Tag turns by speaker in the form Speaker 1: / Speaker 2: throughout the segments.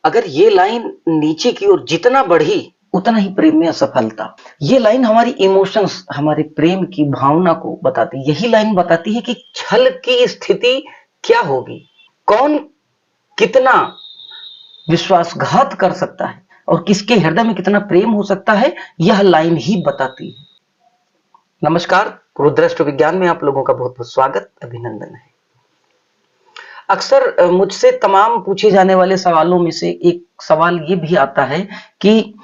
Speaker 1: अगर ये लाइन नीचे की ओर जितना बढ़ी उतना ही प्रेम में असफलता। ये लाइन हमारी इमोशंस, हमारे प्रेम की भावना को बताती है। यही लाइन बताती है कि छल की स्थिति क्या होगी, कौन कितना विश्वासघात कर सकता है और किसके हृदय में कितना प्रेम हो सकता है, यह लाइन ही बताती है। नमस्कार, रुद्रष्ट विज्ञान में आप लोगों का बहुत बहुत स्वागत, अभिनंदन है। अक्सर मुझसे तमाम पूछे जाने वाले सवालों में से एक सवाल ये भी आता है कि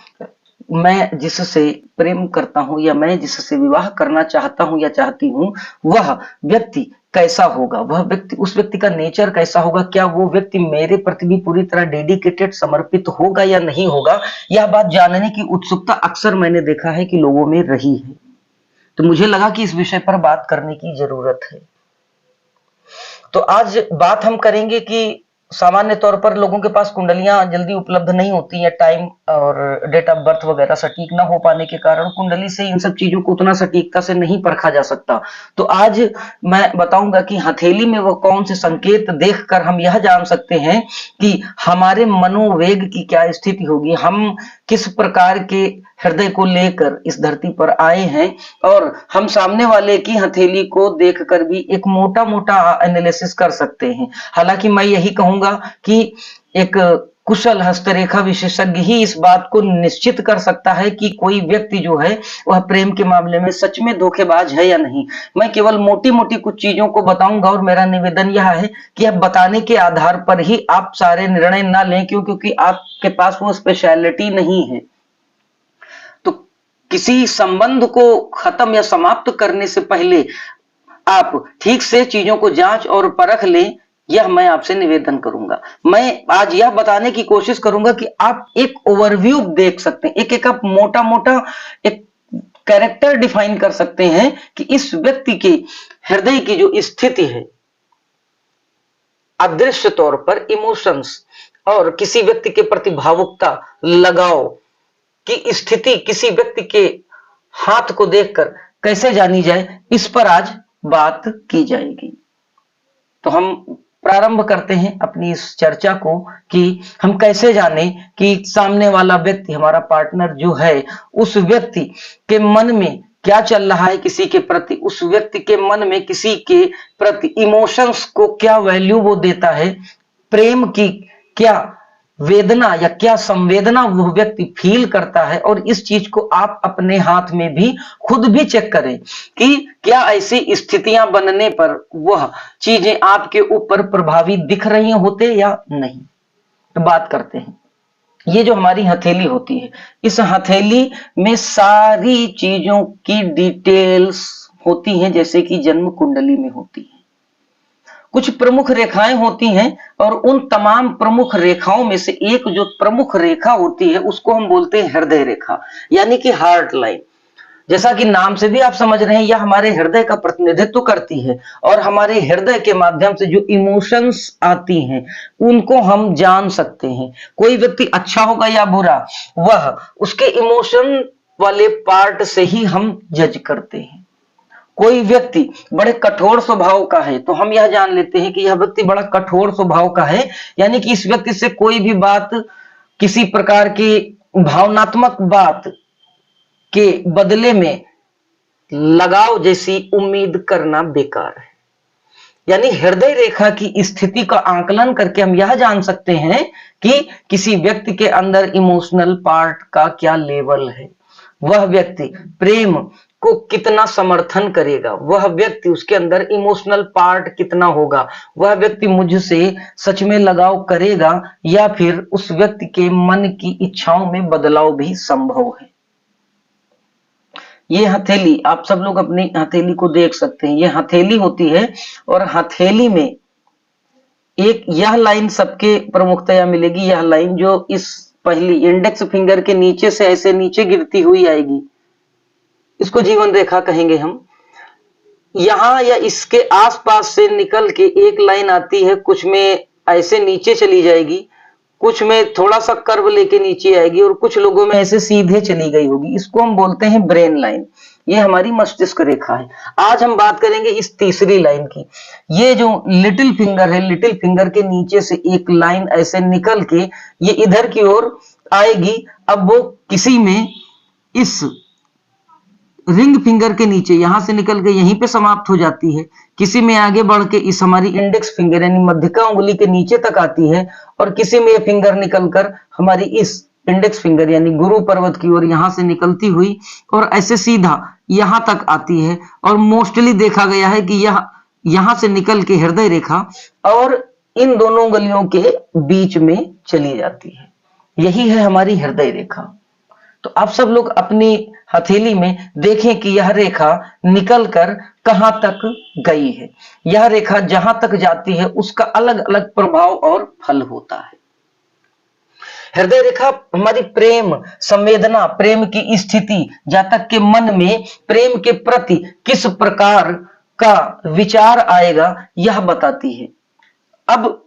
Speaker 1: मैं जिससे प्रेम करता हूं या मैं जिससे विवाह करना चाहता हूं या चाहती हूं, वह व्यक्ति कैसा होगा, वह व्यक्ति, उस व्यक्ति का नेचर कैसा होगा, क्या वो व्यक्ति मेरे प्रति भी पूरी तरह डेडिकेटेड, समर्पित होगा या नहीं होगा। यह बात जानने की उत्सुकता अक्सर मैंने देखा है कि लोगों में रही है, तो मुझे लगा कि इस विषय पर बात करने की जरूरत है। तो आज बात हम करेंगे कि सामान्य तौर पर लोगों के पास कुंडलियां जल्दी उपलब्ध नहीं होती है, टाइम और डेट ऑफ बर्थ वगैरह सटीक ना हो पाने के कारण कुंडली से इन सब चीजों को उतना सटीकता से नहीं परखा जा सकता। तो आज मैं बताऊंगा कि हथेली में वो कौन से संकेत देखकर हम यह जान सकते हैं कि हमारे मनोवेग की क्या स्थिति होगी, हम किस प्रकार के हृदय को लेकर इस धरती पर आए हैं, और हम सामने वाले की हथेली को देखकर भी एक मोटा मोटा एनालिसिस कर सकते हैं। हालांकि मैं यही कहूंगा कि एक कुशल हस्तरेखा विशेषज्ञ ही इस बात को निश्चित कर सकता है कि कोई व्यक्ति जो है वह प्रेम के मामले में सच में धोखेबाज है या नहीं। मैं केवल मोटी मोटी कुछ चीजों को बताऊंगा और मेरा निवेदन यह है कि अब बताने के आधार पर ही आप सारे निर्णय ना लें, क्योंकि आपके पास वो स्पेशलिटी नहीं है। तो किसी संबंध को खत्म या समाप्त करने से पहले आप ठीक से चीजों को जांच और परख लें, यह मैं आपसे निवेदन करूंगा। मैं आज यह बताने की कोशिश करूंगा कि आप एक ओवरव्यू देख सकते हैं, एक एक आप मोटा मोटा एक कैरेक्टर डिफाइन कर सकते हैं कि इस व्यक्ति के हृदय की जो स्थिति है, अदृश्य तौर पर इमोशंस और किसी व्यक्ति के प्रति भावुकता, लगाव की स्थिति किसी व्यक्ति के हाथ को देखकर कैसे जानी जाए, इस पर आज बात की जाएगी। तो हम प्रारंभ करते हैं अपनी इस चर्चा को कि हम कैसे जाने कि सामने वाला व्यक्ति, हमारा पार्टनर जो है, उस व्यक्ति के मन में क्या चल रहा है किसी के प्रति, उस व्यक्ति के मन में किसी के प्रति इमोशंस को क्या वैल्यू वो देता है, प्रेम की क्या वेदना या क्या संवेदना वो व्यक्ति फील करता है। और इस चीज को आप अपने हाथ में भी खुद भी चेक करें कि क्या ऐसी स्थितियां बनने पर वह चीजें आपके ऊपर प्रभावी दिख रही होते या नहीं। तो बात करते हैं। ये जो हमारी हथेली होती है, इस हथेली में सारी चीजों की डिटेल्स होती हैं, जैसे कि जन्म कुंडली में होती है। कुछ प्रमुख रेखाएं होती हैं और उन तमाम प्रमुख रेखाओं में से एक जो प्रमुख रेखा होती है उसको हम बोलते हैं हृदय रेखा, यानी कि हार्ट लाइन। जैसा कि नाम से भी आप समझ रहे हैं, यह हमारे हृदय का प्रतिनिधित्व करती है और हमारे हृदय के माध्यम से जो इमोशंस आती हैं उनको हम जान सकते हैं। कोई व्यक्ति अच्छा होगा या बुरा, वह उसके इमोशन वाले पार्ट से ही हम जज करते हैं। कोई व्यक्ति बड़े कठोर स्वभाव का है तो हम यह जान लेते हैं कि यह व्यक्ति बड़ा कठोर स्वभाव का है, यानी कि इस व्यक्ति से कोई भी बात, किसी प्रकार की भावनात्मक बात के बदले में लगाव जैसी उम्मीद करना बेकार है। यानी हृदय रेखा की स्थिति का आकलन करके हम यह जान सकते हैं कि किसी व्यक्ति के अंदर इमोशनल पार्ट का क्या लेवल है, वह व्यक्ति प्रेम को कितना समर्थन करेगा, वह व्यक्ति, उसके अंदर इमोशनल पार्ट कितना होगा, वह व्यक्ति मुझसे सच में लगाव करेगा या फिर उस व्यक्ति के मन की इच्छाओं में बदलाव भी संभव है। ये हथेली, आप सब लोग अपनी हथेली को देख सकते हैं, ये हथेली होती है और हथेली में एक यह लाइन सबके प्रमुखतया मिलेगी। यह लाइन जो इस पहली इंडेक्स फिंगर के नीचे से ऐसे नीचे गिरती हुई आएगी, इसको जीवन रेखा कहेंगे हम। यहां या इसके आसपास से निकल के एक लाइन आती है, कुछ में ऐसे नीचे चली जाएगी, कुछ में थोड़ा सा कर्व लेके नीचे आएगी और कुछ लोगों में ऐसे सीधे चली गई होगी। इसको हम बोलते हैं ब्रेन लाइन। ये हमारी मस्तिष्क रेखा है। आज हम बात करेंगे इस तीसरी लाइन की। ये जो लिटिल फिंगर है, लिटिल फिंगर के नीचे से एक लाइन ऐसे निकल के ये इधर की ओर आएगी। अब वो किसी में इस रिंग फिंगर के नीचे यहां से निकल के यहीं पे समाप्त हो जाती है, किसी में आगे बढ़ के इस हमारी इंडेक्स फिंगर यानी मध्यका उंगली के नीचे तक आती है, और किसी में ये फिंगर निकलकर हमारी इस इंडेक्स फिंगर यानी गुरु पर्वत की ओर यहां से निकलती हुई और ऐसे सीधा यहां तक आती है। और मोस्टली देखा गया है कि यह यहां से निकल के हृदय रेखा और इन दोनों उंगलियों के बीच में चली जाती है। यही है हमारी हृदय रेखा। तो आप सब लोग अपनी हथेली में देखें कि यह रेखा निकलकर कहां तक गई है। यह रेखा जहां तक जाती है उसका अलग अलग प्रभाव और फल होता है। हृदय रेखा हमारी प्रेम, संवेदना, प्रेम की स्थिति, जहां तक के मन में प्रेम के प्रति किस प्रकार का विचार आएगा यह बताती है। अब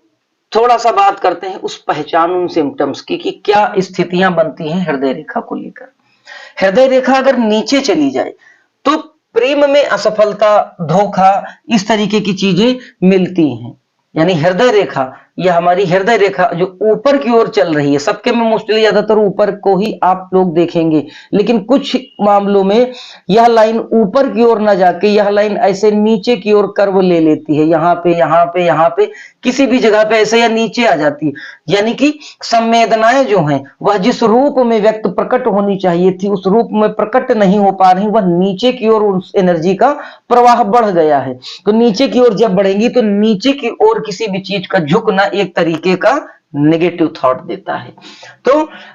Speaker 1: थोड़ा सा बात करते हैं उस पहचान, उन सिम्टम्स की कि क्या स्थितियां बनती हैं हृदय रेखा को लेकर। हृदय रेखा अगर नीचे चली जाए तो प्रेम में असफलता, धोखा, इस तरीके की चीजें मिलती हैं। यानी हृदय रेखा, यह हमारी हृदय रेखा जो ऊपर की ओर चल रही है, सबके में मोस्टली ज्यादातर ऊपर को ही आप लोग देखेंगे, लेकिन कुछ मामलों में यह लाइन ऊपर की ओर ना जाके यह लाइन ऐसे नीचे की ओर कर्व ले लेती है। यहाँ पे यहाँ पे यहाँ पे किसी भी जगह पे ऐसे या नीचे आ जाती है। यानी कि संवेदनाएं जो हैं वह जिस रूप में व्यक्त प्रकट होनी चाहिए थी उस रूप में प्रकट नहीं हो पा रही, वह नीचे की ओर उस एनर्जी का प्रवाह बढ़ गया है। तो नीचे की ओर जब बढ़ेंगी तो नीचे की ओर किसी भी चीज का झुकना एक तरीके का नेगेटिव थॉट देता है। तो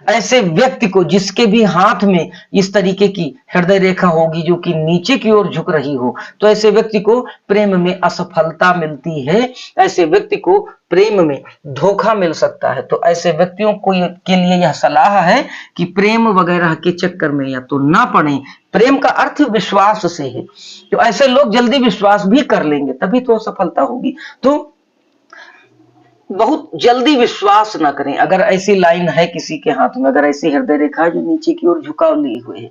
Speaker 1: ऐसे व्यक्ति को जिसके भी हाथ में इस तरीके की हृदय रेखा होगी जो कि नीचे की ओर झुक रही हो, तो ऐसे व्यक्ति को प्रेम में असफलता मिलती है, ऐसे व्यक्ति को प्रेम में धोखा मिल सकता है। तो ऐसे व्यक्तियों को के लिए यह सलाह है कि प्रेम वगैरह के चक्कर में या तो ना पड़े। प्रेम का अर्थ विश्वास से है, तो ऐसे लोग जल्दी विश्वास भी कर लेंगे तभी तो सफलता होगी। तो बहुत जल्दी विश्वास ना करें। अगर ऐसी लाइन है किसी के हाथ में, अगर ऐसी हृदय रेखा जो नीचे की ओर झुकाव लिए हुए है,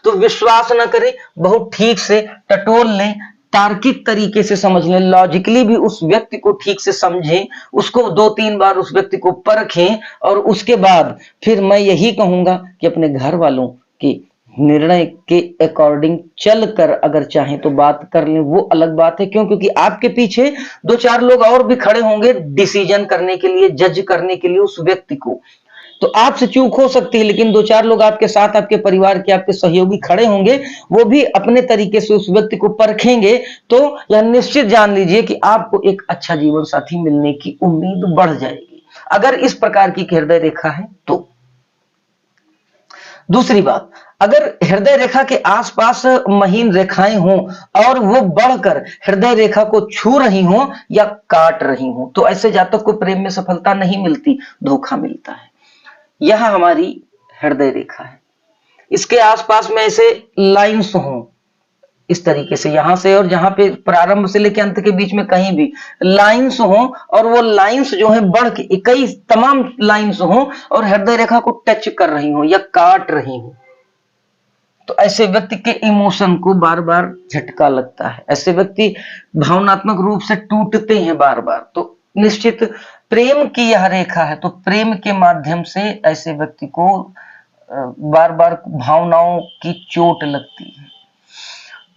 Speaker 1: तो विश्वास ना करें, बहुत ठीक से टटोल लें, तार्किक तरीके से समझ लें, लॉजिकली भी उस व्यक्ति को ठीक से समझें, उसको 2-3 बार उस व्यक्ति को परखें, और उसके बाद फिर मैं यही कहूंगा कि अपने घर वालों की निर्णय के अकॉर्डिंग चलकर अगर चाहें तो बात कर लें, वो अलग बात है। क्यों? क्योंकि आपके पीछे 2-4 लोग और भी खड़े होंगे डिसीजन करने के लिए, जज करने के लिए उस व्यक्ति को। तो आपसे चूक हो सकती है, लेकिन 2-4 लोग आपके साथ, आपके परिवार के, आपके सहयोगी खड़े होंगे, वो भी अपने तरीके से उस व्यक्ति को परखेंगे। तो यह निश्चित जान लीजिए कि आपको एक अच्छा जीवन साथी मिलने की उम्मीद बढ़ जाएगी, अगर इस प्रकार की हृदय रेखा है तो। दूसरी बात, अगर हृदय रेखा के आसपास महीन रेखाएं हों और वो बढ़कर हृदय रेखा को छू रही हों या काट रही हों, तो ऐसे जातक को प्रेम में सफलता नहीं मिलती, धोखा मिलता है। यह हमारी हृदय रेखा है। इसके आसपास में ऐसे लाइन्स हों इस तरीके से, यहां से और जहां पे प्रारंभ से लेकर अंत के बीच में कहीं भी लाइन्स हों, और वो लाइन्स जो है बढ़ के कई तमाम लाइन्स हों और हृदय रेखा को टच कर रही हो या काट रही हो, तो ऐसे व्यक्ति के इमोशन को बार बार झटका लगता है। ऐसे व्यक्ति भावनात्मक रूप से टूटते हैं बार बार। तो निश्चित प्रेम की यह रेखा है, तो प्रेम के माध्यम से ऐसे व्यक्ति को बार बार भावनाओं की चोट लगती है,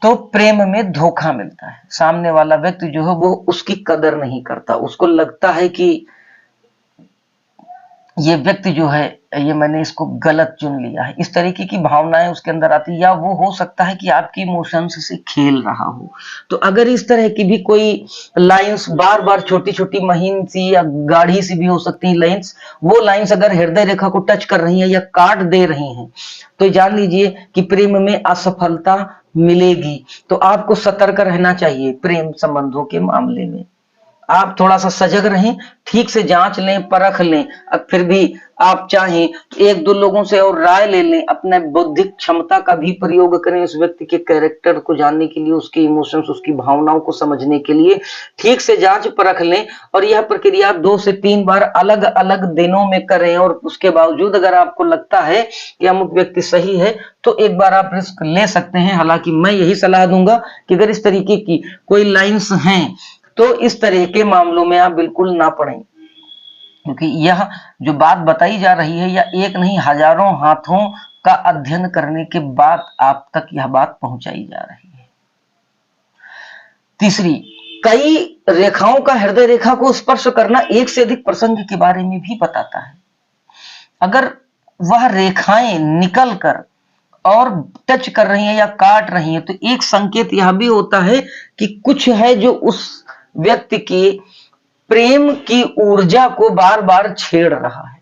Speaker 1: तो प्रेम में धोखा मिलता है। सामने वाला व्यक्ति जो है वो उसकी कदर नहीं करता, उसको लगता है कि ये व्यक्ति जो है, ये मैंने इसको गलत चुन लिया है, इस तरीके की भावनाएं उसके अंदर आती है। या वो हो सकता है कि आपकी इमोशंस से खेल रहा हो। तो अगर इस तरह की भी कोई लाइंस बार बार छोटी छोटी महीन सी या गाढ़ी सी भी हो सकती है लाइंस, वो लाइंस अगर हृदय रेखा को टच कर रही है या काट दे रही हैं, तो जान लीजिए कि प्रेम में असफलता मिलेगी। तो आपको सतर्क रहना चाहिए प्रेम संबंधों के मामले में। आप थोड़ा सा सजग रहें, ठीक से जांच लें, परख लें। अब फिर भी आप चाहें एक दो लोगों से और राय ले लें, अपने बौद्धिक क्षमता का भी प्रयोग करें उस व्यक्ति के कैरेक्टर को जानने के लिए, उसके इमोशंस, उसकी भावनाओं को समझने के लिए ठीक से जांच परख लें। और यह प्रक्रिया 2 से 3 बार अलग अलग दिनों में करें, और उसके बावजूद अगर आपको लगता है कि अमुक व्यक्ति सही है तो एक बार आप रिस्क ले सकते हैं। हालांकि मैं यही सलाह दूंगा कि अगर इस तरीके की कोई लाइंस हैं तो इस तरह के मामलों में आप बिल्कुल ना पड़ें, क्योंकि यह जो बात बताई जा रही है यह एक नहीं हजारों हाथों का अध्ययन करने के बाद आप तक यह बात पहुंचाई जा रही है। तीसरी, कई रेखाओं का हृदय रेखा को स्पर्श करना एक से अधिक प्रसंग के बारे में भी बताता है। अगर वह रेखाएं निकल कर और टच कर रही हैं या काट रही हैं तो एक संकेत यह भी होता है कि कुछ है जो उस व्यक्ति की प्रेम की ऊर्जा को बार बार छेड़ रहा है।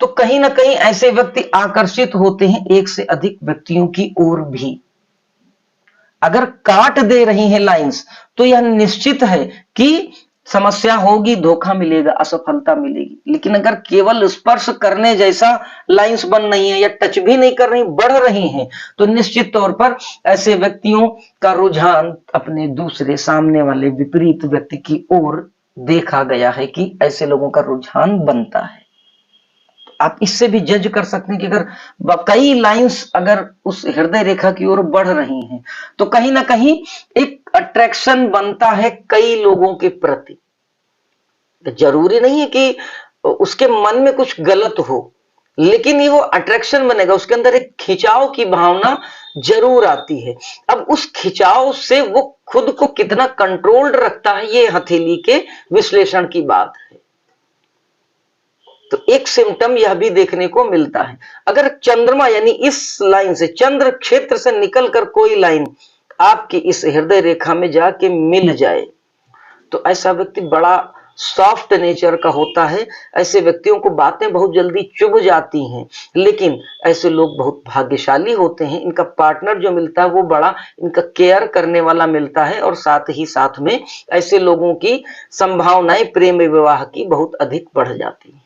Speaker 1: तो कहीं ना कहीं ऐसे व्यक्ति आकर्षित होते हैं एक से अधिक व्यक्तियों की ओर भी। अगर काट दे रही हैं लाइंस तो यह निश्चित है कि समस्या होगी, धोखा मिलेगा, असफलता मिलेगी। लेकिन अगर केवल स्पर्श करने जैसा लाइंस बन रही है या टच भी नहीं कर रही, बढ़ रही हैं, तो निश्चित तौर पर ऐसे व्यक्तियों का रुझान अपने दूसरे सामने वाले विपरीत व्यक्ति की ओर देखा गया है कि ऐसे लोगों का रुझान बनता है। आप इससे भी जज कर सकते हैं कि अगर कई लाइंस अगर उस हृदय रेखा की ओर बढ़ रही हैं तो कहीं ना कहीं एक अट्रैक्शन बनता है कई लोगों के प्रति। जरूरी नहीं है कि उसके मन में कुछ गलत हो, लेकिन ये वो अट्रैक्शन बनेगा, उसके अंदर एक खिंचाव की भावना जरूर आती है। अब उस खिंचाव से वो खुद को कितना कंट्रोल्ड रखता है ये हथेली के विश्लेषण की बात है। तो एक सिम्टम यह भी देखने को मिलता है, अगर चंद्रमा यानी इस लाइन से, चंद्र क्षेत्र से निकलकर कोई लाइन आपकी इस हृदय रेखा में जाके मिल जाए तो ऐसा व्यक्ति बड़ा सॉफ्ट नेचर का होता है। ऐसे व्यक्तियों को बातें बहुत जल्दी चुभ जाती हैं, लेकिन ऐसे लोग बहुत भाग्यशाली होते हैं। इनका पार्टनर जो मिलता है वो बड़ा इनका केयर करने वाला मिलता है, और साथ ही साथ में ऐसे लोगों की संभावनाएं प्रेम विवाह की बहुत अधिक बढ़ जाती है।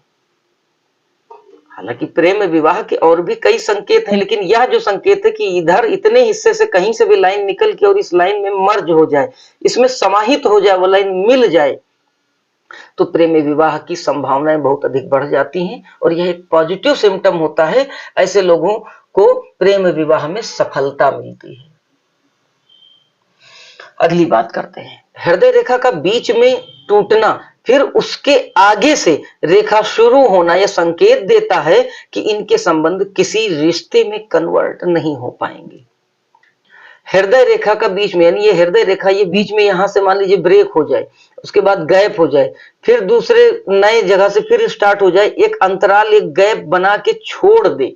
Speaker 1: हालांकि प्रेम विवाह के और भी कई संकेत हैं, लेकिन यह जो संकेत है कि इधर इतने हिस्से से कहीं से भी लाइन निकल के और इस लाइन में मर्ज हो जाए, इसमें समाहित हो जाए, वो लाइन मिल जाए, तो प्रेम विवाह की संभावनाएं बहुत अधिक बढ़ जाती हैं। और यह एक पॉजिटिव सिम्टम होता है, ऐसे लोगों को प्रेम विवाह में सफलता मिलती है। अगली बात करते हैं, हृदय रेखा का बीच में टूटना फिर उसके आगे से रेखा शुरू होना यह संकेत देता है कि इनके संबंध किसी रिश्ते में कन्वर्ट नहीं हो पाएंगे। हृदय रेखा का बीच में, यानी ये हृदय रेखा ये बीच में यहां से मान लीजिए ब्रेक हो जाए, उसके बाद गैप हो जाए, फिर दूसरे नए जगह से फिर स्टार्ट हो जाए, एक अंतराल, एक गैप बना के छोड़ दे,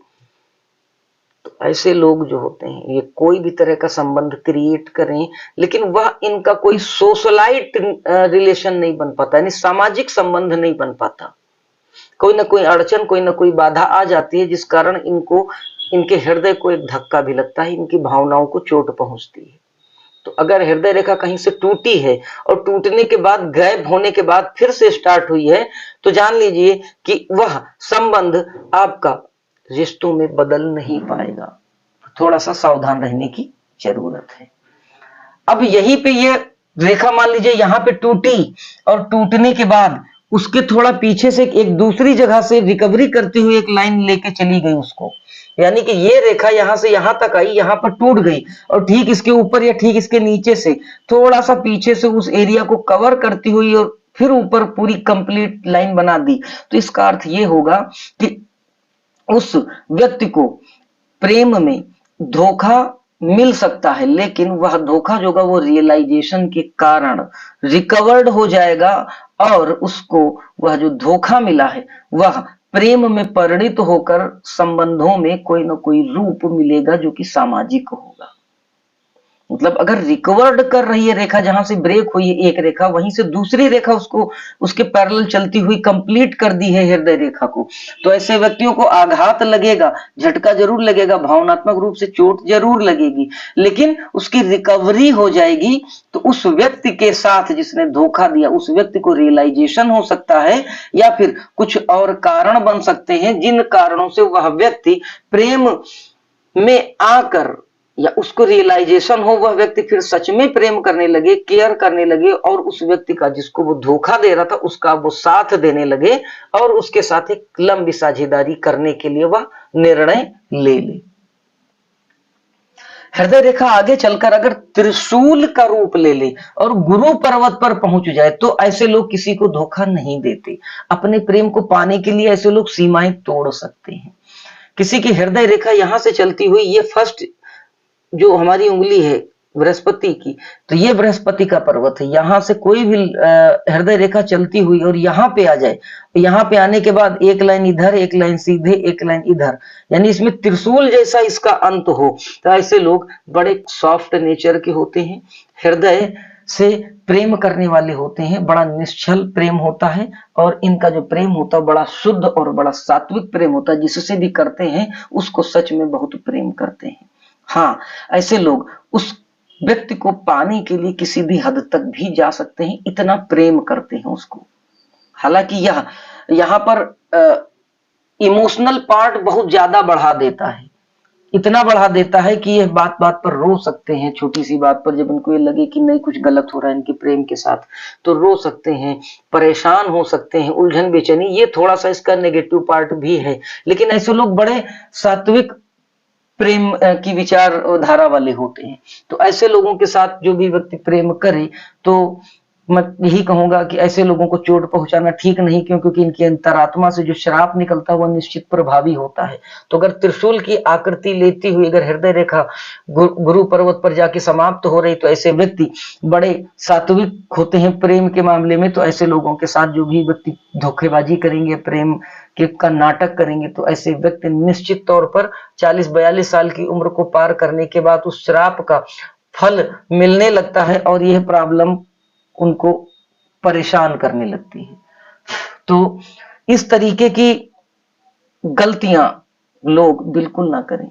Speaker 1: तो ऐसे लोग जो होते हैं ये कोई भी तरह का संबंध क्रिएट करें, लेकिन वह इनका कोई सोशलाइट रिलेशन नहीं बन पाता, यानी सामाजिक संबंध नहीं बन पाता। कोई ना कोई अड़चन, कोई ना कोई बाधा आ जाती है जिस कारण इनको, इनके हृदय को एक धक्का भी लगता है, इनकी भावनाओं को चोट पहुंचती है। तो अगर हृदय रेखा कहीं से टूटी है और टूटने के बाद, गैप होने के बाद फिर से स्टार्ट हुई है, तो जान लीजिए कि वह संबंध आपका रिश्तों में बदल नहीं पाएगा। थोड़ा सा सावधान रहने की जरूरत है। अब यहीं पे ये रेखा मान लीजिए यहां पे टूटी, और टूटने के बाद उसके थोड़ा पीछे से एक दूसरी जगह से रिकवरी करती हुई एक लाइन लेके चली गई उसको, यानी कि ये रेखा यहां से यहां तक आई, यहां पर टूट गई, और ठीक इसके ऊपर या ठीक इसके नीचे से थोड़ा सा पीछे से उस एरिया को कवर करती हुई और फिर ऊपर पूरी कंप्लीट लाइन बना दी। तो इसका अर्थ ये होगा कि उस व्यक्ति को प्रेम में धोखा मिल सकता है, लेकिन वह धोखा जो होगा वो रियलाइजेशन के कारण रिकवर्ड हो जाएगा, और उसको वह जो धोखा मिला है वह प्रेम में परिणित होकर संबंधों में कोई ना कोई रूप मिलेगा जो कि सामाजिक होगा। मतलब अगर रिकवर्ड कर रही है रेखा, जहां से ब्रेक हुई है एक रेखा, वहीं से दूसरी रेखा उसको उसके पैरेलल चलती हुई कंप्लीट कर दी है हृदय रेखा को, तो ऐसे व्यक्तियों को आघात लगेगा, झटका जरूर लगेगा, भावनात्मक रूप से चोट जरूर लगेगी, लेकिन उसकी रिकवरी हो जाएगी। तो उस व्यक्ति के साथ जिसने धोखा दिया, उस व्यक्ति को रियलाइजेशन हो सकता है, या फिर कुछ और कारण बन सकते हैं जिन कारणों से वह व्यक्ति प्रेम में आकर, या उसको रियलाइजेशन हो, वह व्यक्ति फिर सच में प्रेम करने लगे, केयर करने लगे, और उस व्यक्ति का जिसको वो धोखा दे रहा था उसका वो साथ देने लगे, और उसके साथ एक लंबी साझेदारी करने के लिए वह निर्णय ले ले। हृदय रेखा आगे चलकर अगर त्रिशूल का रूप ले ले और गुरु पर्वत पर पहुंच जाए, तो ऐसे लोग किसी को धोखा नहीं देते। अपने प्रेम को पाने के लिए ऐसे लोग सीमाएं तोड़ सकते हैं। किसी की हृदय रेखा यहां से चलती हुई, ये फर्स्ट जो हमारी उंगली है बृहस्पति की, तो ये बृहस्पति का पर्वत है, यहां से कोई भी हृदय रेखा चलती हुई और यहाँ पे आ जाए, यहाँ पे आने के बाद एक लाइन इधर, एक लाइन सीधे, एक लाइन इधर, यानी इसमें त्रिशूल जैसा इसका अंत हो, तो ऐसे लोग बड़े सॉफ्ट नेचर के होते हैं, हृदय से प्रेम करने वाले होते हैं, बड़ा निश्चल प्रेम होता है, और इनका जो प्रेम होता है बड़ा शुद्ध और बड़ा सात्विक प्रेम होता है, जिससे भी करते हैं उसको सच में बहुत प्रेम करते हैं। हाँ, ऐसे लोग उस व्यक्ति को पाने के लिए किसी भी हद तक भी जा सकते हैं, इतना प्रेम करते हैं उसको। हालांकि यहाँ पर इमोशनल पार्ट बहुत ज्यादा बढ़ा देता है, इतना बढ़ा देता है कि यह बात बात पर रो सकते हैं, छोटी सी बात पर जब इनको ये लगे कि नहीं कुछ गलत हो रहा है इनके प्रेम के साथ, तो रो सकते हैं, परेशान हो सकते हैं, उलझन बेचैनी, ये थोड़ा सा इसका नेगेटिव पार्ट भी है। लेकिन ऐसे लोग बड़े सात्विक प्रेम की विचारधारा वाले होते हैं, तो ऐसे लोगों के साथ जो भी व्यक्ति प्रेम करे, तो मैं यही कहूंगा कि ऐसे लोगों को चोट पहुंचाना ठीक नहीं, क्योंकि इनकी अंतरात्मा से जो श्राप निकलता है वह निश्चित प्रभावी होता है। तो अगर त्रिशूल की आकृति लेती हुई अगर हृदय रेखा गुरु पर्वत पर जाके समाप्त हो रही, तो ऐसे व्यक्ति बड़े सात्विक होते हैं प्रेम के मामले में। तो ऐसे लोगों के साथ जो भी व्यक्ति धोखेबाजी करेंगे, प्रेम के का नाटक करेंगे, तो ऐसे व्यक्ति निश्चित तौर पर 40-42 साल की उम्र को पार करने के बाद उस श्राप का फल मिलने लगता है, और यह प्रॉब्लम उनको परेशान करने लगती है। तो इस तरीके की गलतियां लोग बिल्कुल ना करें।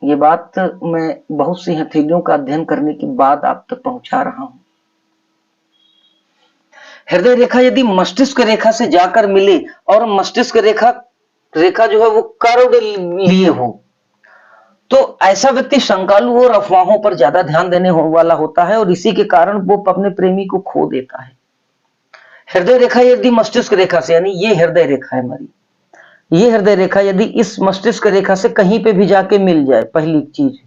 Speaker 1: ये बात मैं बहुत सी हथेलियों का अध्ययन करने के बाद आप तक पहुंचा रहा हूं। हृदय रेखा यदि मस्तिष्क रेखा से जाकर मिले, और मस्तिष्क रेखा जो है वो कर्व लिए हो, तो ऐसा व्यक्ति शंकालु और अफवाहों पर ज्यादा ध्यान देने वाला होता है, और इसी के कारण वो अपने प्रेमी को खो देता है। हृदय रेखा यदि मस्तिष्क रेखा से, यानी ये हृदय रेखा है हमारी, ये हृदय रेखा यदि इस मस्तिष्क रेखा से कहीं पे भी जाके मिल जाए, पहली चीज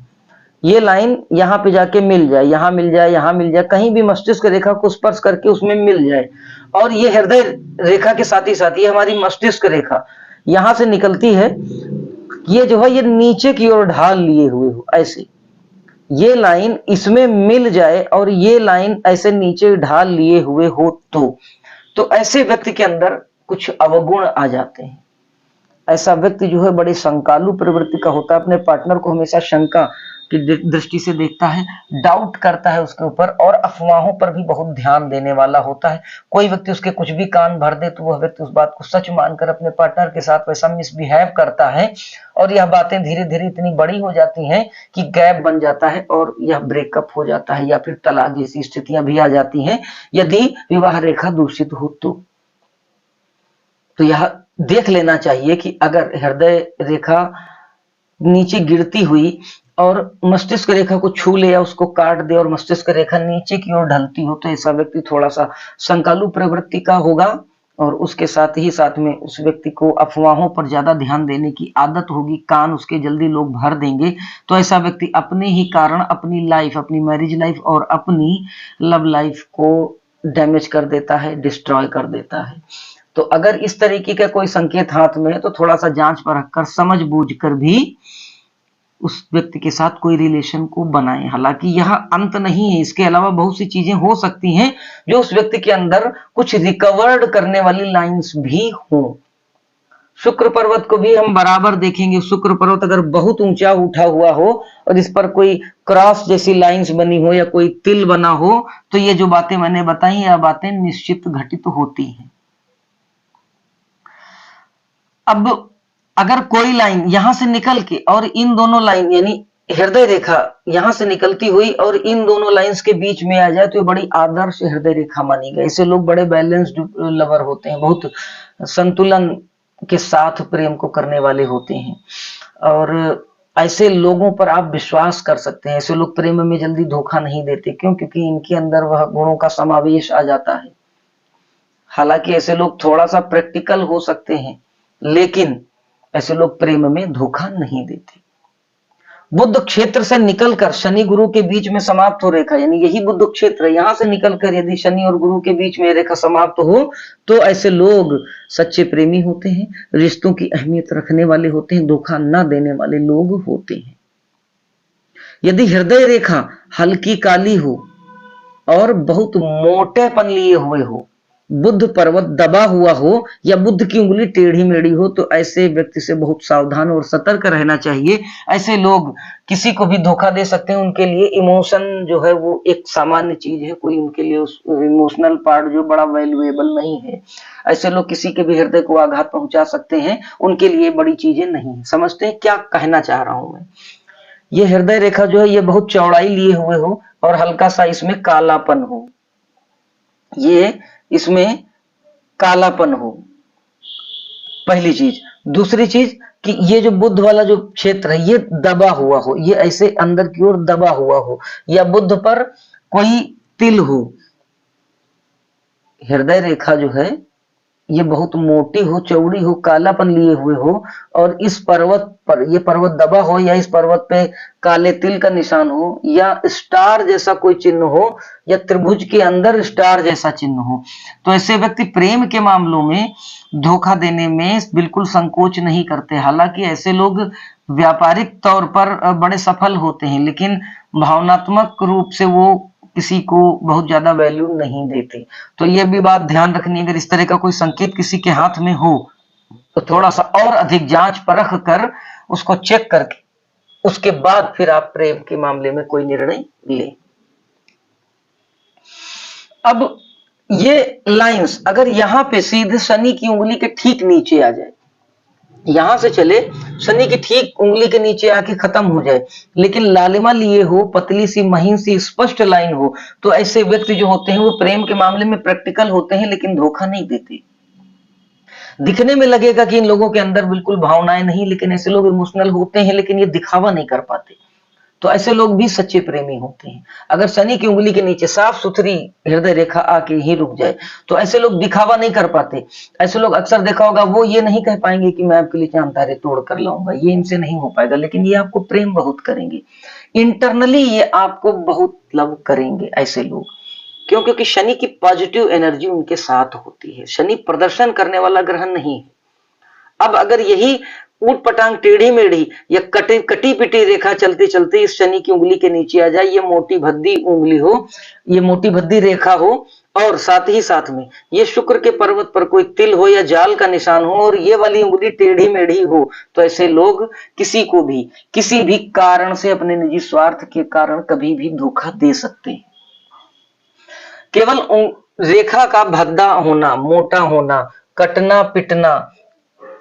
Speaker 1: ये लाइन यहाँ पे जाके मिल जाए, यहाँ मिल जाए, यहाँ मिल जाए, कहीं भी मस्तिष्क रेखा को स्पर्श करके उसमें मिल जाए, और ये हृदय रेखा के साथ ही ये हमारी मस्तिष्क रेखा यहां से निकलती है, ये जो है ये नीचे की ओर ढाल लिए हुए हो, ऐसे ये लाइन इसमें मिल जाए और ये लाइन ऐसे नीचे ढाल लिए हुए हो, तो ऐसे व्यक्ति के अंदर कुछ अवगुण आ जाते हैं। ऐसा व्यक्ति जो है बड़े शंकालु प्रवृत्ति का होता है, अपने पार्टनर को हमेशा शंका की दृष्टि से देखता है, डाउट करता है उसके ऊपर, और अफवाहों पर भी बहुत ध्यान देने वाला होता है। कोई व्यक्ति उसके कुछ भी कान भर दे तो वह व्यक्ति उस बात को सच मानकर अपने पार्टनर के साथ वैसा मिसबिहेव करता है, और यह बातें धीरे धीरे इतनी बड़ी हो जाती हैं कि गैप बन जाता है और यह ब्रेकअप हो जाता है, या फिर तलाक जैसी स्थितियां भी आ जाती हैं यदि विवाह रेखा दूषित हो। तो यह देख लेना चाहिए कि अगर हृदय रेखा नीचे गिरती हुई और मस्तिष्क रेखा को छू ले या उसको काट दे और मस्तिष्क रेखा नीचे की ओर ढलती हो, तो ऐसा व्यक्ति थोड़ा सा शंकालु प्रवृत्ति का होगा, और उसके साथ ही साथ में उस व्यक्ति को अफवाहों पर ज्यादा ध्यान देने की आदत होगी, कान उसके जल्दी लोग भर देंगे, तो ऐसा व्यक्ति अपने ही कारण अपनी लाइफ, अपनी मैरिज लाइफ और अपनी लव लाइफ को डैमेज कर देता है, डिस्ट्रॉय कर देता है। तो अगर इस तरीके का कोई संकेत हाथ में है तो थोड़ा सा जांच परख कर, समझ बूझ कर भी उस व्यक्ति के साथ कोई रिलेशन को बनाएं। हालांकि यह अंत नहीं है, इसके अलावा बहुत सी चीजें हो सकती हैं जो उस व्यक्ति के अंदर कुछ रिकवर्ड करने वाली लाइंस भी हो। शुक्र पर्वत को भी हम बराबर देखेंगे। शुक्र पर्वत अगर बहुत ऊंचा उठा हुआ हो और इस पर कोई क्रॉस जैसी लाइंस बनी हो या कोई तिल बना हो, तो ये जो बातें मैंने बताई, यह बातें निश्चित घटित होती हैं। अब अगर कोई लाइन यहां से निकल के और इन दोनों लाइन यानी हृदय रेखा यहां से निकलती हुई और इन दोनों लाइंस के बीच में आ जाए, तो ये बड़ी आदर्श हृदय रेखा मानी गई। ऐसे लोग बड़े बैलेंस्ड लवर होते हैं, बहुत संतुलन के साथ प्रेम को करने वाले होते हैं, और ऐसे लोगों पर आप विश्वास कर सकते हैं। ऐसे लोग प्रेम में जल्दी धोखा नहीं देते। क्यों? क्योंकि इनके अंदर वह गुणों का समावेश आ जाता है। हालांकि ऐसे लोग थोड़ा सा प्रैक्टिकल हो सकते हैं, लेकिन ऐसे लोग प्रेम में धोखा नहीं देते। बुध क्षेत्र से निकलकर शनि गुरु के बीच में समाप्त हो रेखा, यानी यही बुध क्षेत्र है, यहां से निकलकर यदि शनि और गुरु के बीच में रेखा समाप्त हो, तो ऐसे लोग सच्चे प्रेमी होते हैं, रिश्तों की अहमियत रखने वाले होते हैं, धोखा न देने वाले लोग होते हैं। यदि हृदय रेखा हल्की काली हो और बहुत मोटेपन लिए हुए हो, बुध पर्वत दबा हुआ हो या बुध की उंगली टेढ़ी मेढ़ी हो, तो ऐसे व्यक्ति से बहुत सावधान और सतर्क रहना चाहिए। ऐसे लोग किसी को भी धोखा दे सकते हैं। उनके लिए इमोशन जो है वो एक सामान्य चीज है, कोई उनके लिए इमोशनल पार्ट जो बड़ा वैल्यूएबल नहीं है। ऐसे लोग किसी के भी हृदय को आघात पहुंचा सकते हैं, उनके लिए बड़ी चीजें नहीं है। समझते हैं क्या कहना चाह रहा हूं मैं? ये हृदय रेखा जो है ये बहुत चौड़ाई लिए हुए हो और हल्का सा इसमें कालापन हो, ये इसमें कालापन हो, पहली चीज। दूसरी चीज कि ये जो बुध वाला जो क्षेत्र है ये दबा हुआ हो, ये ऐसे अंदर की ओर दबा हुआ हो, या बुध पर कोई तिल हो। हृदय रेखा जो है ये बहुत मोटी हो, चौड़ी हो, कालापन लिए हुए हो, और इस पर्वत पर ये पर्वत दबा हो, या इस पर्वत पे काले तिल का निशान हो, या स्टार जैसा कोई चिन्ह हो, या त्रिभुज के अंदर स्टार जैसा चिन्ह हो, तो ऐसे व्यक्ति प्रेम के मामलों में धोखा देने में बिल्कुल संकोच नहीं करते। हालांकि ऐसे लोग व्यापारिक तौर पर बड़े सफल होते हैं, लेकिन भावनात्मक रूप से वो किसी को बहुत ज्यादा वैल्यू नहीं देते। तो ये भी बात ध्यान रखनी, अगर इस तरह का कोई संकेत किसी के हाथ में हो, तो थोड़ा सा और अधिक जांच परख कर उसको चेक करके उसके बाद फिर आप प्रेम के मामले में कोई निर्णय लें। अब ये लाइंस अगर यहां पे सीधे शनि की उंगली के ठीक नीचे आ जाए, यहां से चले शनि की ठीक उंगली के नीचे आके खत्म हो जाए, लेकिन लालिमा लिए हो, पतली सी महीन सी स्पष्ट लाइन हो, तो ऐसे व्यक्ति जो होते हैं वो प्रेम के मामले में प्रैक्टिकल होते हैं, लेकिन धोखा नहीं देते। दिखने में लगेगा कि इन लोगों के अंदर बिल्कुल भावनाएं नहीं, लेकिन ऐसे लोग इमोशनल होते हैं, लेकिन ये दिखावा नहीं कर पाते। तो ऐसे लोग भी सच्चे प्रेमी होते हैं। अगर शनि की उंगली के नीचे साफ सुथरी हृदय रेखा आके ही रुक जाए, तो ऐसे लोग दिखावा नहीं कर पाते। ऐसे लोग अक्सर देखा होगा, वो ये नहीं कह पाएंगे कि मैं आपके लिए चांद तारे तोड़ कर लाऊंगा, ये इनसे नहीं हो पाएगा, लेकिन ये आपको प्रेम बहुत करेंगे। इंटरनली ये आपको बहुत लव करेंगे ऐसे लोग। क्यों? क्योंकि शनि की पॉजिटिव एनर्जी उनके साथ होती है। शनि प्रदर्शन करने वाला ग्रह नहीं है। अब अगर यही ऊट पटांग टेढ़ी मेढ़ी या कटी पिटी रेखा चलते चलते इस शनि की उंगली के नीचे आ जाए, ये मोटी भद्दी उंगली हो, ये मोटी भद्दी रेखा हो, और साथ ही साथ में ये शुक्र के पर्वत पर कोई तिल हो या जाल का निशान हो, और ये वाली उंगली टेढ़ी मेढ़ी हो, तो ऐसे लोग किसी को भी किसी भी कारण से अपने निजी स्वार्थ के कारण कभी भी धोखा दे सकते हैं। केवल रेखा का भद्दा होना, मोटा होना, कटना पिटना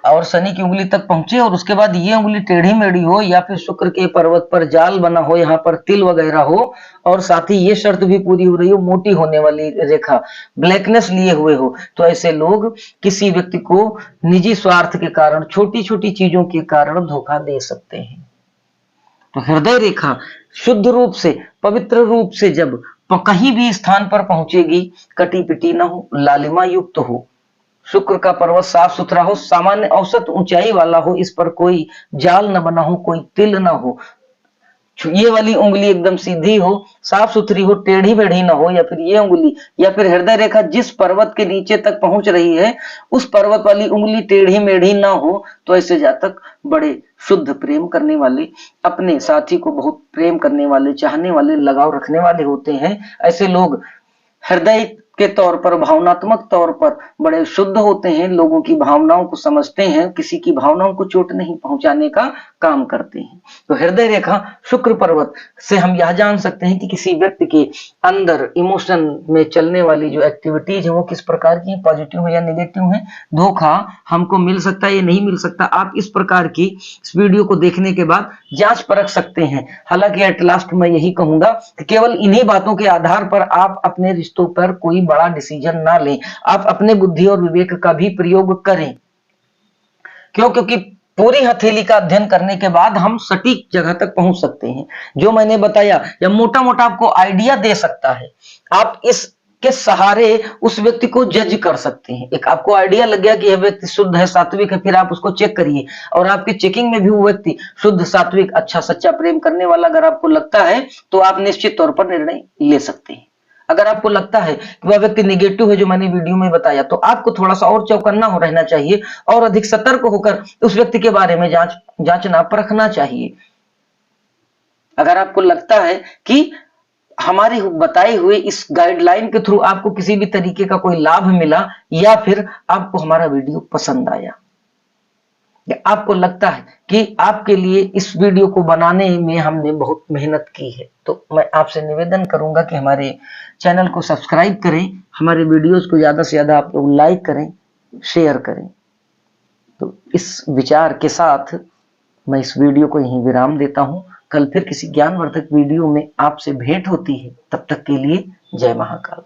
Speaker 1: और शनि की उंगली तक पहुंचे, और उसके बाद ये उंगली टेढ़ी मेढ़ी हो, या फिर शुक्र के पर्वत पर जाल बना हो, यहाँ पर तिल वगैरह हो, और साथ ही ये शर्त भी पूरी हो रही हो, मोटी होने वाली रेखा, ब्लैकनेस लिए हुए हो, तो ऐसे लोग किसी व्यक्ति को निजी स्वार्थ के कारण, छोटी छोटी चीजों के कारण धोखा दे सकते हैं। तो हृदय रेखा शुद्ध रूप से, पवित्र रूप से जब कहीं भी स्थान पर पहुंचेगी, कटी पिटी ना हो, लालिमा युक्त हो, शुक्र का पर्वत साफ सुथरा हो, सामान्य औसत ऊंचाई वाला हो, इस पर कोई जाल न बना हो, कोई तिल न हो, ये वाली उंगली एकदम सीधी हो, साफ सुथरी हो, टेढ़ी मेढ़ी ना हो, या फिर ये उंगली या फिर हृदय रेखा जिस पर्वत के नीचे तक पहुंच रही है उस पर्वत वाली उंगली टेढ़ी मेढ़ी ना हो, तो ऐसे जातक बड़े शुद्ध प्रेम करने वाले, अपने साथी को बहुत प्रेम करने वाले, चाहने वाले, लगाव रखने वाले होते हैं। ऐसे लोग हृदय के तौर पर, भावनात्मक तौर पर बड़े शुद्ध होते हैं, लोगों की भावनाओं को समझते हैं, किसी की भावनाओं को चोट नहीं पहुंचाने का काम करते हैं। तो हृदय रेखा, शुक्र पर्वत से हम यह जान सकते हैं कि किसी व्यक्ति के अंदर इमोशन में चलने वाली जो एक्टिविटीज है वो किस प्रकार की है, पॉजिटिव है या नेगेटिव है। धोखा हमको मिल सकता है या नहीं मिल सकता, आप इस प्रकार की इस वीडियो को देखने के बाद जांच परख सकते हैं। हालांकि एट लास्ट मैं यही कहूंगा कि केवल इन्हीं बातों के आधार पर आप अपने रिश्तों पर कोई बड़ा डिसीजन ना लें, आप अपने बुद्धि और विवेक का भी प्रयोग करें। क्योंकि पूरी हथेली का अध्ययन करने के बाद हम सटीक जगह तक पहुंच सकते हैं। जो मैंने बताया या मोटा मोटा आपको आइडिया दे सकता है, आप इस के सहारे उस व्यक्ति को जज कर सकते हैं। एक आपको आइडिया लग गया कि यह व्यक्ति शुद्ध है, सात्विक है, फिर आप उसको चेक करिए और आपकी चेकिंग में भी वो व्यक्ति शुद्ध, सात्विक, अच्छा, सच्चा, प्रेम करने वाला अगर आपको लगता है तो आप निश्चित तौर पर निर्णय ले सकते हैं। अगर आपको लगता है कि वह व्यक्ति निगेटिव है जो मैंने वीडियो में बताया, तो आपको थोड़ा सा और चौकन्ना हो रहना चाहिए और अधिक सतर्क होकर उस व्यक्ति के बारे में जांचना परखना चाहिए। अगर आपको लगता है कि हमारी बताई हुई इस गाइडलाइन के थ्रू आपको किसी भी तरीके का कोई लाभ मिला या फिर आपको हमारा वीडियो पसंद आया या आपको लगता है कि आपके लिए इस वीडियो को बनाने में हमने बहुत मेहनत की है, तो मैं आपसे निवेदन करूंगा कि हमारे चैनल को सब्सक्राइब करें, हमारे वीडियोस को ज्यादा से ज्यादा आप लोग लाइक करें, शेयर करें। तो इस विचार के साथ मैं इस वीडियो को यहीं विराम देता हूं। कल फिर किसी ज्ञानवर्धक वीडियो में आपसे भेंट होती है। तब तक के लिए जय महाकाल।